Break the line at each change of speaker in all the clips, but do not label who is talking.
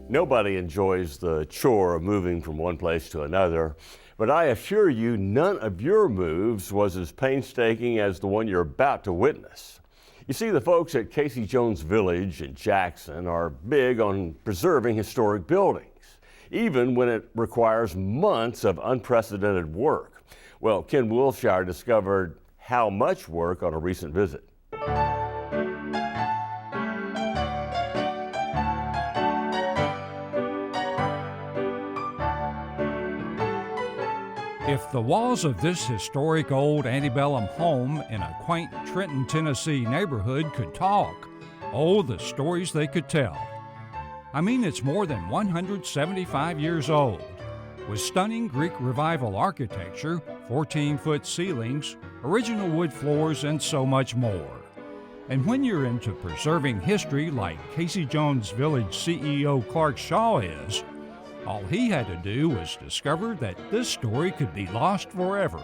Nobody enjoys the chore of moving from one place to another, but I assure you none of your moves was as painstaking as the one you're about to witness. You see, the folks at Casey Jones Village in Jackson are big on preserving historic buildings, even when it requires months of unprecedented work. Well, Ken Wilshire discovered how much work on a recent visit.
If the walls of this historic old antebellum home in a quaint Trenton, Tennessee neighborhood could talk, oh, the stories they could tell. I mean, it's more than 175 years old, with stunning Greek Revival architecture, 14-foot ceilings, original wood floors, and so much more. And when you're into preserving history like Casey Jones Village CEO Clark Shaw is, all he had to do was discover that this story could be lost forever.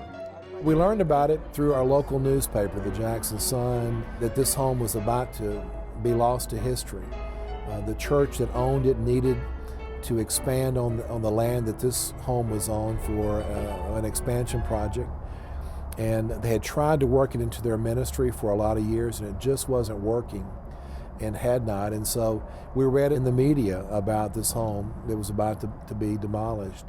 We learned about it through our local newspaper, the Jackson Sun, that this home was about to be lost to history. The church that owned it needed to expand on the land that this home was on for an expansion project. And they had tried to work it into their ministry for a lot of years, and it just wasn't working. And had not, and so we read in the media about this home that was about to be demolished.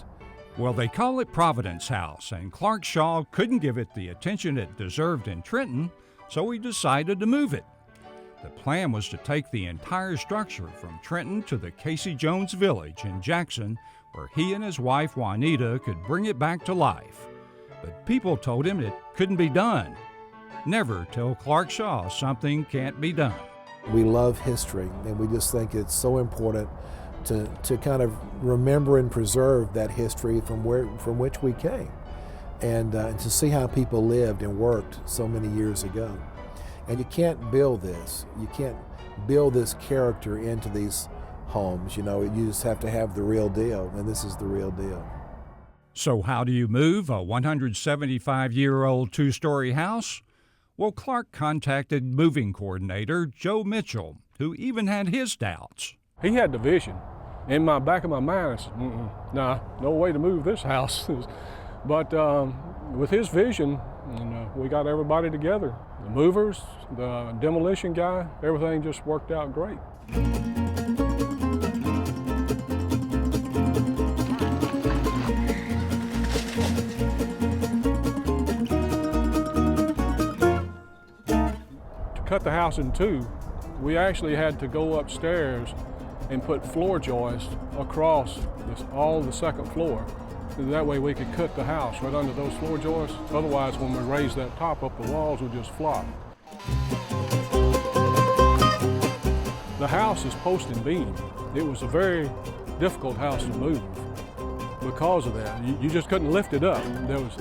Well, they call it Providence House, and Clark Shaw couldn't give it the attention it deserved in Trenton, so he decided to move it. The plan was to take the entire structure from Trenton to the Casey Jones Village in Jackson, where he and his wife Juanita could bring it back to life. But people told him it couldn't be done. Never tell Clark Shaw something can't be done.
We love history, and we just think it's so important to kind of remember and preserve that history from which we came, and to see how people lived and worked so many years ago. And you can't build this. You can't build this character into these homes. You know, you just have to have the real deal, and this is the real deal.
So how do you move a 175-year-old two-story house? Well, Clark contacted moving coordinator Joe Mitchell, who even had his doubts.
He had the vision. In my back of my mind, I said, nah, no way to move this house. But with his vision, we got everybody together. The movers, the demolition guy, everything just worked out great. Cut the house in two, we actually had to go upstairs and put floor joists across all the second floor. That way we could cut the house right under those floor joists. Otherwise, when we raise that top up, the walls would just flop. The house is post and beam. It was a very difficult house to move because of that. You just couldn't lift it up.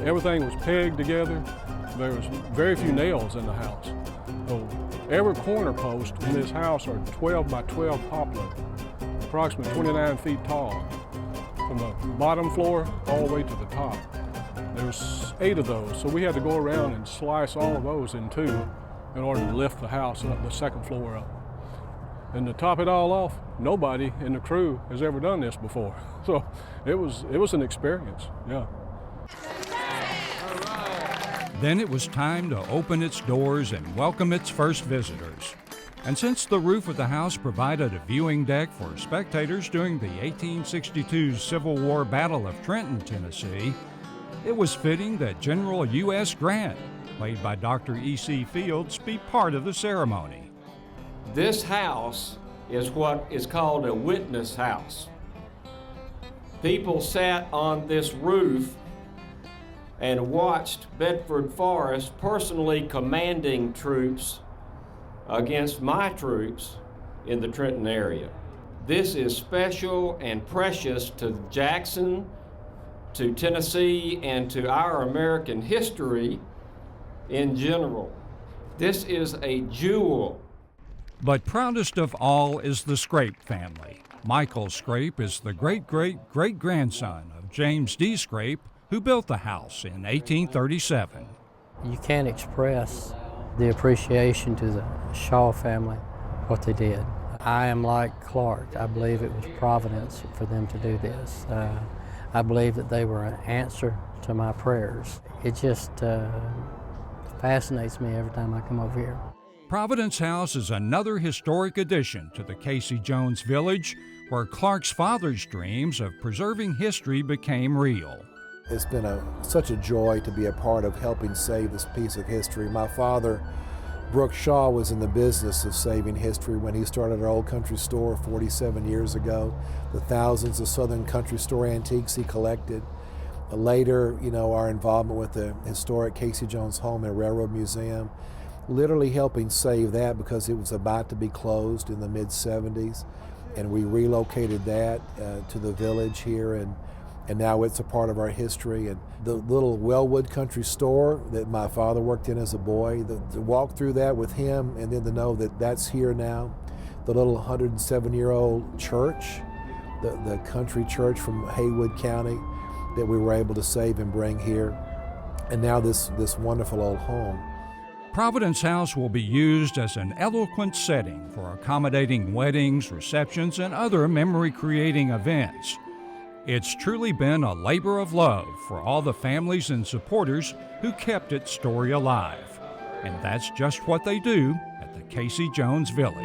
Everything was pegged together. There was very few nails in the house. So every corner post in this house are 12 by 12 poplar, approximately 29 feet tall, from the bottom floor all the way to the top. There's 8 of those, so we had to go around and slice all of those in two in order to lift the house up, the second floor up. And to top it all off, nobody in the crew has ever done this before. So it was an experience, yeah.
Then it was time to open its doors and welcome its first visitors. And since the roof of the house provided a viewing deck for spectators during the 1862 Civil War Battle of Trenton, Tennessee, it was fitting that General U.S. Grant, played by Dr. E.C. Fields, be part of the ceremony.
This house is what is called a witness house. People sat on this roof and watched Bedford Forrest personally commanding troops against my troops in the Trenton area. This is special and precious to Jackson, to Tennessee, and to our American history in general. This is a jewel.
But proudest of all is the Scrape family. Michael Scrape is the great-great-great-grandson of James D. Scrape, who built the house in 1837.
You can't express the appreciation to the Shaw family, what they did. I am like Clark. I believe it was Providence for them to do this. I believe that they were an answer to my prayers. It just fascinates me every time I come over here.
Providence House is another historic addition to the Casey Jones Village, where Clark's father's dreams of preserving history became real.
It's been such a joy to be a part of helping save this piece of history. My father, Brooks Shaw, was in the business of saving history when he started our old country store 47 years ago. The thousands of Southern country store antiques he collected. Later, our involvement with the historic Casey Jones Home and Railroad Museum, literally helping save that because it was about to be closed in the mid-70s. And we relocated that to the village here, and now it's a part of our history. And the little Wellwood country store that my father worked in as a boy, to walk through that with him and then to know that that's here now. The little 107-year-old church, the country church from Haywood County that we were able to save and bring here. And now this wonderful old home.
Providence House will be used as an eloquent setting for accommodating weddings, receptions, and other memory-creating events. It's truly been a labor of love for all the families and supporters who kept its story alive. And that's just what they do at the Casey Jones Village.